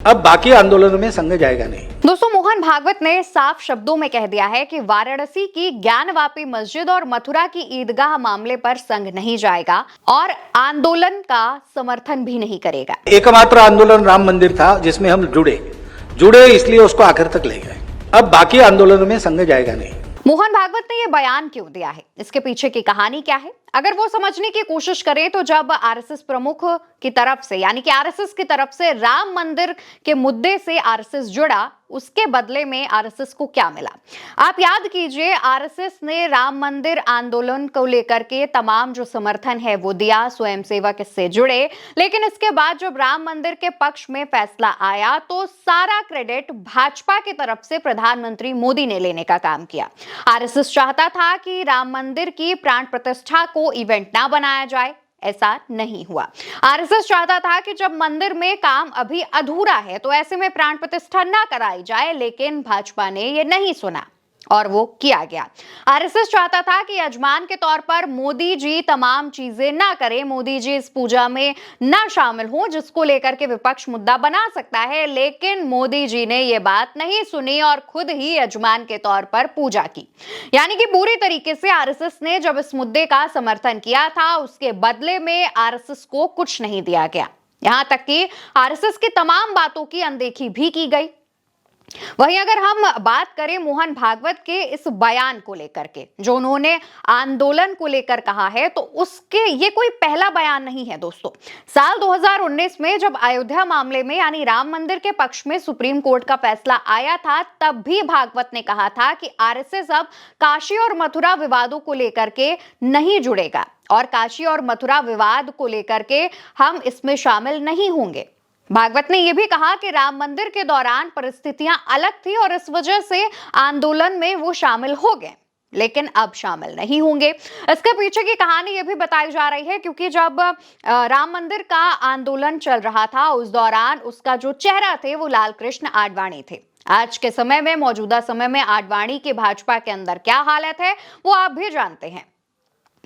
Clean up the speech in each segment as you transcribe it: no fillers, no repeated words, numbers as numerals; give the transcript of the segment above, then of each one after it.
अब बाकी आंदोलनों में संघ जाएगा नहीं। दोस्तों, मोहन भागवत ने साफ शब्दों में कह दिया है कि वाराणसी की ज्ञानवापी मस्जिद और मथुरा की ईदगाह मामले पर संघ नहीं जाएगा और आंदोलन का समर्थन भी नहीं करेगा। एकमात्र आंदोलन राम मंदिर था जिसमें हम जुड़े इसलिए उसको आखिर तक ले गए। अब बाकी आंदोलनों में संघ जाएगा नहीं। मोहन भागवत ने यह बयान क्यों दिया है, इसके पीछे की कहानी क्या है? अगर वो समझने की कोशिश करें तो जब आरएसएस प्रमुख की तरफ से यानी कि आरएसएस की तरफ से राम मंदिर के मुद्दे से आरएसएस जुड़ा, उसके बदले में आरएसएस को क्या मिला? आप याद कीजिए, आरएसएस ने राम मंदिर आंदोलन को लेकर के तमाम जो समर्थन है वो दिया, स्वयंसेवक इससे जुड़े, लेकिन इसके बाद जब राम मंदिर के पक्ष में फैसला आया तो सारा क्रेडिट भाजपा की तरफ से प्रधानमंत्री मोदी ने लेने का काम किया। आरएसएस चाहता था कि राम मंदिर की प्राण प्रतिष्ठा को इवेंट ना बनाया जाए, ऐसा नहीं हुआ। आरएसएस चाहता था कि जब मंदिर में काम अभी अधूरा है तो ऐसे में प्राण प्रतिष्ठा ना कराई जाए, लेकिन भाजपा ने यह नहीं सुना और वो किया गया। आरएसएस चाहता था कि यजमान के तौर पर मोदी जी तमाम चीजें ना करें, मोदी जी इस पूजा में ना शामिल हो जिसको लेकर के विपक्ष मुद्दा बना सकता है, लेकिन मोदी जी ने ये बात नहीं सुनी और खुद ही यजमान के तौर पर पूजा की। यानी कि पूरी तरीके से आरएसएस ने जब इस मुद्दे का समर्थन किया था, उसके बदले में आरएसएस को कुछ नहीं दिया गया। यहां तक कि आरएसएस की तमाम बातों की अनदेखी भी की गई। वहीं अगर हम बात करें मोहन भागवत के इस बयान को लेकर के, जो उन्होंने आंदोलन को लेकर कहा है, तो उसके ये कोई पहला बयान नहीं है दोस्तों। साल 2019 में जब अयोध्या मामले में यानी राम मंदिर के पक्ष में सुप्रीम कोर्ट का फैसला आया था, तब भी भागवत ने कहा था कि आरएसएस अब काशी और मथुरा विवादों को लेकर के नहीं जुड़ेगा और काशी और मथुरा विवाद को लेकर के हम इसमें शामिल नहीं होंगे। भागवत ने यह भी कहा कि राम मंदिर के दौरान परिस्थितियां अलग थी और इस वजह से आंदोलन में वो शामिल हो गए, लेकिन अब शामिल नहीं होंगे। इसके पीछे की कहानी यह भी बताई जा रही है क्योंकि जब राम मंदिर का आंदोलन चल रहा था, उस दौरान उसका जो चेहरा थे वो लाल कृष्ण आडवाणी थे। आज के समय में, मौजूदा समय में आडवाणी के भाजपा के अंदर क्या हालत है वो आप भी जानते हैं।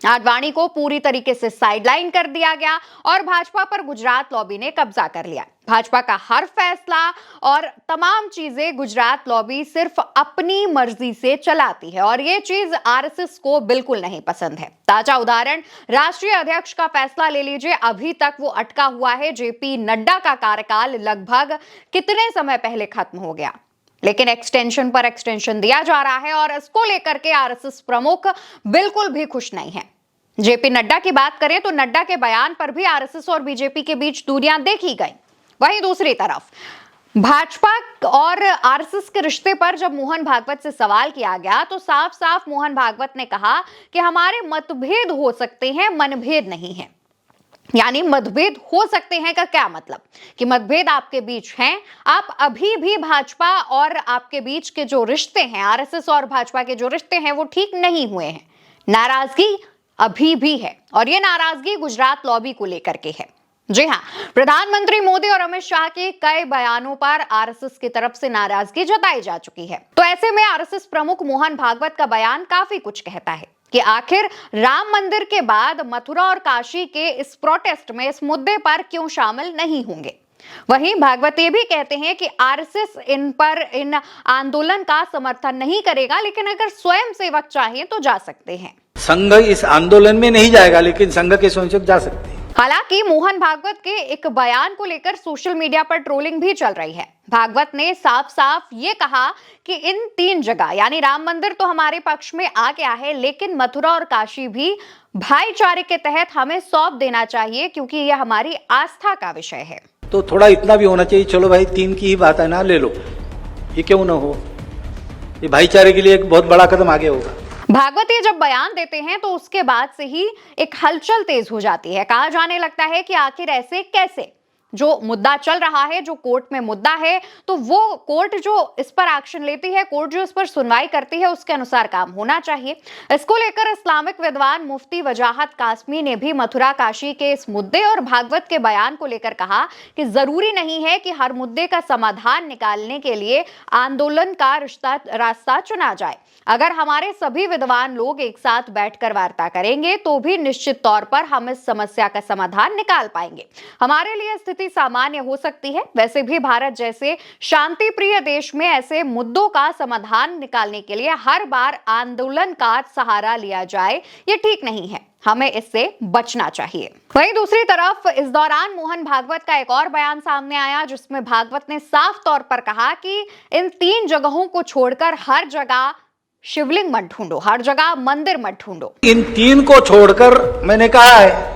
आडवाणी को पूरी तरीके से साइडलाइन कर दिया गया और भाजपा पर गुजरात लॉबी ने कब्जा कर लिया। भाजपा का हर फैसला और तमाम चीजें गुजरात लॉबी सिर्फ अपनी मर्जी से चलाती है और ये चीज आरएसएस को बिल्कुल नहीं पसंद है। ताजा उदाहरण राष्ट्रीय अध्यक्ष का फैसला ले लीजिए, अभी तक वो अटका हुआ है। जेपी नड्डा का कार्यकाल लगभग कितने समय पहले खत्म हो गया, लेकिन एक्सटेंशन पर एक्सटेंशन दिया जा रहा है और इसको लेकर के आरएसएस प्रमुख बिल्कुल भी खुश नहीं है। जेपी नड्डा की बात करें तो नड्डा के बयान पर भी आरएसएस और बीजेपी के बीच दूरियां देखी गई। वहीं दूसरी तरफ भाजपा और आरएसएस के रिश्ते पर जब मोहन भागवत से सवाल किया गया तो साफ साफ मोहन भागवत ने कहा कि हमारे मतभेद हो सकते हैं, मनभेद नहीं है। यानी मतभेद हो सकते हैं का क्या मतलब कि मतभेद आपके बीच हैं, आप अभी भी भाजपा और आपके बीच के जो रिश्ते हैं, आरएसएस और भाजपा के जो रिश्ते हैं वो ठीक नहीं हुए हैं। नाराजगी अभी भी है और ये नाराजगी गुजरात लॉबी को लेकर के है। जी हां, प्रधानमंत्री मोदी और अमित शाह के कई बयानों पर आरएसएस की तरफ से नाराजगी जताई जा चुकी है। तो ऐसे में आरएसएस प्रमुख मोहन भागवत का बयान काफी कुछ कहता है कि आखिर राम मंदिर के बाद मथुरा और काशी के इस प्रोटेस्ट में इस मुद्दे पर क्यों शामिल नहीं होंगे। वहीं भागवत ये भी कहते हैं कि आरएसएस इन आंदोलन का समर्थन नहीं करेगा, लेकिन अगर स्वयं सेवक चाहें तो जा सकते हैं। संघ इस आंदोलन में नहीं जाएगा, लेकिन संघ के स्वयंसेवक जा सकते हैं। हालांकि मोहन भागवत के एक बयान को लेकर सोशल मीडिया पर ट्रोलिंग भी चल रही है। भागवत ने साफ साफ ये कहा कि इन 3 जगह यानी राम मंदिर तो हमारे पक्ष में आ गया है, लेकिन मथुरा और काशी भी भाईचारे के तहत हमें सौंप देना चाहिए क्योंकि यह हमारी आस्था का विषय है। तो थोड़ा इतना भी होना चाहिए, चलो भाई 3 की ही बात है ना, ले लो, ये क्यों ना हो। ये भाईचारे के लिए एक बहुत बड़ा कदम आगे होगा। भागवत ये जब बयान देते हैं तो उसके बाद से ही एक हलचल तेज हो जाती है। कहा जाने लगता है कि आखिर ऐसे कैसे, जो मुद्दा चल रहा है, जो कोर्ट में मुद्दा है, तो वो कोर्ट जो इस पर एक्शन लेती है, कोर्ट जो इस पर सुनवाई करती है, उसके अनुसार काम होना चाहिए। इसको लेकर इस्लामिक विद्वान मुफ्ती वजाहत कासमी ने भी मथुरा काशी के इस मुद्दे और भागवत के बयान को लेकर कहा कि जरूरी नहीं है कि हर मुद्दे का समाधान निकालने के लिए आंदोलन का रास्ता चुना जाए। अगर हमारे सभी विद्वान लोग एक साथ बैठकर वार्ता करेंगे तो भी निश्चित तौर पर हम इस समस्या का समाधान निकाल पाएंगे। हमारे लिए स्थिति स्थिति सामान्य हो सकती है, वैसे भी भारत जैसे शांति प्रिय देश में ऐसे मुद्दों का समाधान निकालने के लिए हर बार आंदोलन का सहारा लिया जाए, ये ठीक नहीं है। हमें इससे बचना चाहिए। वहीं दूसरी तरफ इस दौरान मोहन भागवत का एक और बयान सामने आया, जिसमें भागवत ने साफ तौर पर कहा कि इन 3 जगहों को छोड़कर हर जगह शिवलिंग मत ढूंढो, हर जगह मंदिर मत ढूंढो। इन 3 को छोड़कर मैंने कहा है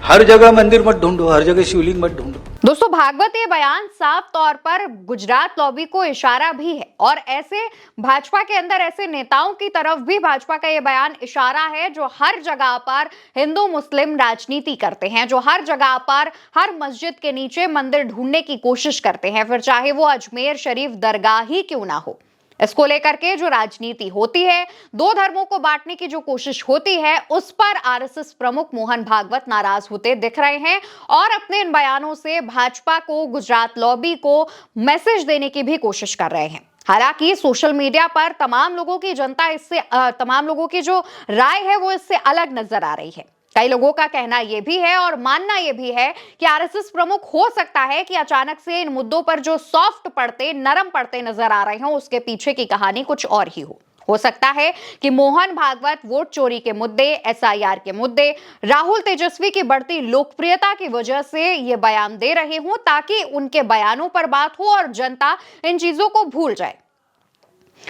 हर जगह मंदिर मत ढूंढो, हर जगह शिवलिंग मत ढूंढो। दोस्तों, भागवत ये बयान साफ तौर पर गुजरात लॉबी को इशारा भी है, और ऐसे भाजपा के अंदर ऐसे नेताओं की तरफ भी भाजपा का ये बयान इशारा है जो हर जगह पर हिंदू मुस्लिम राजनीति करते हैं, जो हर जगह पर हर मस्जिद के नीचे मंदिर ढूंढने की कोशिश करते हैं, फिर चाहे वो अजमेर शरीफ दरगाह ही क्यों ना हो। इसको लेकर के जो राजनीति होती है, 2 धर्मों को बांटने की जो कोशिश होती है, उस पर आरएसएस प्रमुख मोहन भागवत नाराज होते दिख रहे हैं और अपने इन बयानों से भाजपा को, गुजरात लॉबी को मैसेज देने की भी कोशिश कर रहे हैं। हालांकि सोशल मीडिया पर तमाम लोगों की तमाम लोगों की जो राय है वो इससे अलग नजर आ रही है। कई लोगों का कहना यह भी है और मानना यह भी है कि आरएसएस प्रमुख हो सकता है कि अचानक से इन मुद्दों पर जो सॉफ्ट पड़ते, नरम पड़ते नजर आ रहे हों, उसके पीछे की कहानी कुछ और ही हो सकता है कि मोहन भागवत वोट चोरी के मुद्दे, एसआईआर के मुद्दे, राहुल तेजस्वी की बढ़ती लोकप्रियता की वजह से ये बयान दे रहे हों, ताकि उनके बयानों पर बात हो और जनता इन चीजों को भूल जाए।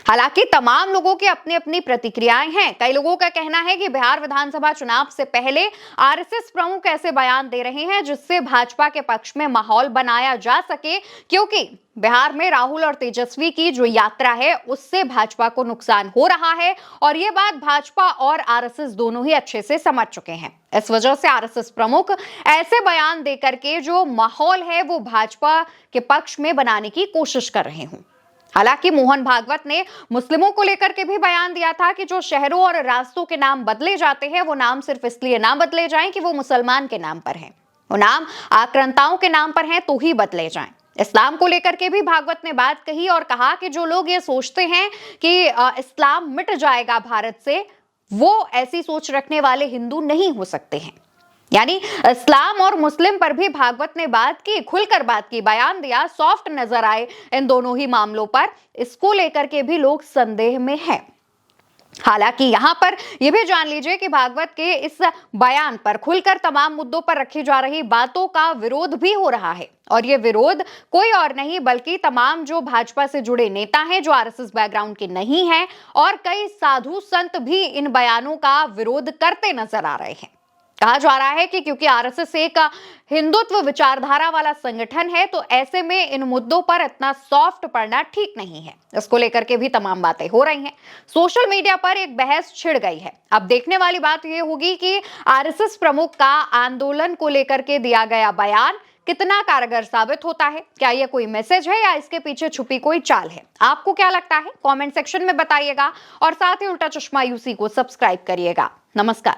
हालांकि तमाम लोगों की अपनी अपनी प्रतिक्रियाएं हैं। कई लोगों का कहना है कि बिहार विधानसभा चुनाव से पहले आरएसएस प्रमुख ऐसे बयान दे रहे हैं जिससे भाजपा के पक्ष में माहौल बनाया जा सके, क्योंकि बिहार में राहुल और तेजस्वी की जो यात्रा है उससे भाजपा को नुकसान हो रहा है, और ये बात भाजपा और आरएसएस दोनों ही अच्छे से समझ चुके हैं। इस वजह से आरएसएस प्रमुख ऐसे बयान देकर के जो माहौल है वो भाजपा के पक्ष में बनाने की कोशिश कर रहे हों। हालांकि मोहन भागवत ने मुस्लिमों को लेकर के भी बयान दिया था कि जो शहरों और रास्तों के नाम बदले जाते हैं वो नाम सिर्फ इसलिए ना बदले जाएं कि वो मुसलमान के नाम पर हैं, वो नाम आक्रांताओं के नाम पर हैं तो ही बदले जाएं। इस्लाम को लेकर के भी भागवत ने बात कही और कहा कि जो लोग ये सोचते हैं कि इस्लाम मिट जाएगा भारत से, वो ऐसी सोच रखने वाले हिंदू नहीं हो सकते हैं। यानी इस्लाम और मुस्लिम पर भी भागवत ने बात की, खुलकर बात की, बयान दिया, सॉफ्ट नजर आए इन दोनों ही मामलों पर। इसको लेकर के भी लोग संदेह में हैं। हालांकि यहां पर यह भी जान लीजिए कि भागवत के इस बयान पर खुलकर तमाम मुद्दों पर रखी जा रही बातों का विरोध भी हो रहा है, और ये विरोध कोई और नहीं बल्कि तमाम जो भाजपा से जुड़े नेता हैं जो आरएसएस बैकग्राउंड के नहीं हैं, और कई साधु संत भी इन बयानों का विरोध करते नजर आ रहे हैं। कहा जा रहा है कि क्योंकि आरएसएस एक हिंदुत्व विचारधारा वाला संगठन है, तो ऐसे में इन मुद्दों पर इतना सॉफ्ट पड़ना ठीक नहीं है। इसको लेकर के भी तमाम बातें हो रही हैं। सोशल मीडिया पर एक बहस छिड़ गई है। अब देखने वाली बात यह होगी कि आरएसएस प्रमुख का आंदोलन को लेकर के दिया गया बयान कितना कारगर साबित होता है। क्या यह कोई मैसेज है या इसके पीछे छुपी कोई चाल है? आपको क्या लगता है? कमेंट सेक्शन में बताइएगा, और साथ ही उल्टा चश्मा यूसी को सब्सक्राइब करिएगा। नमस्कार।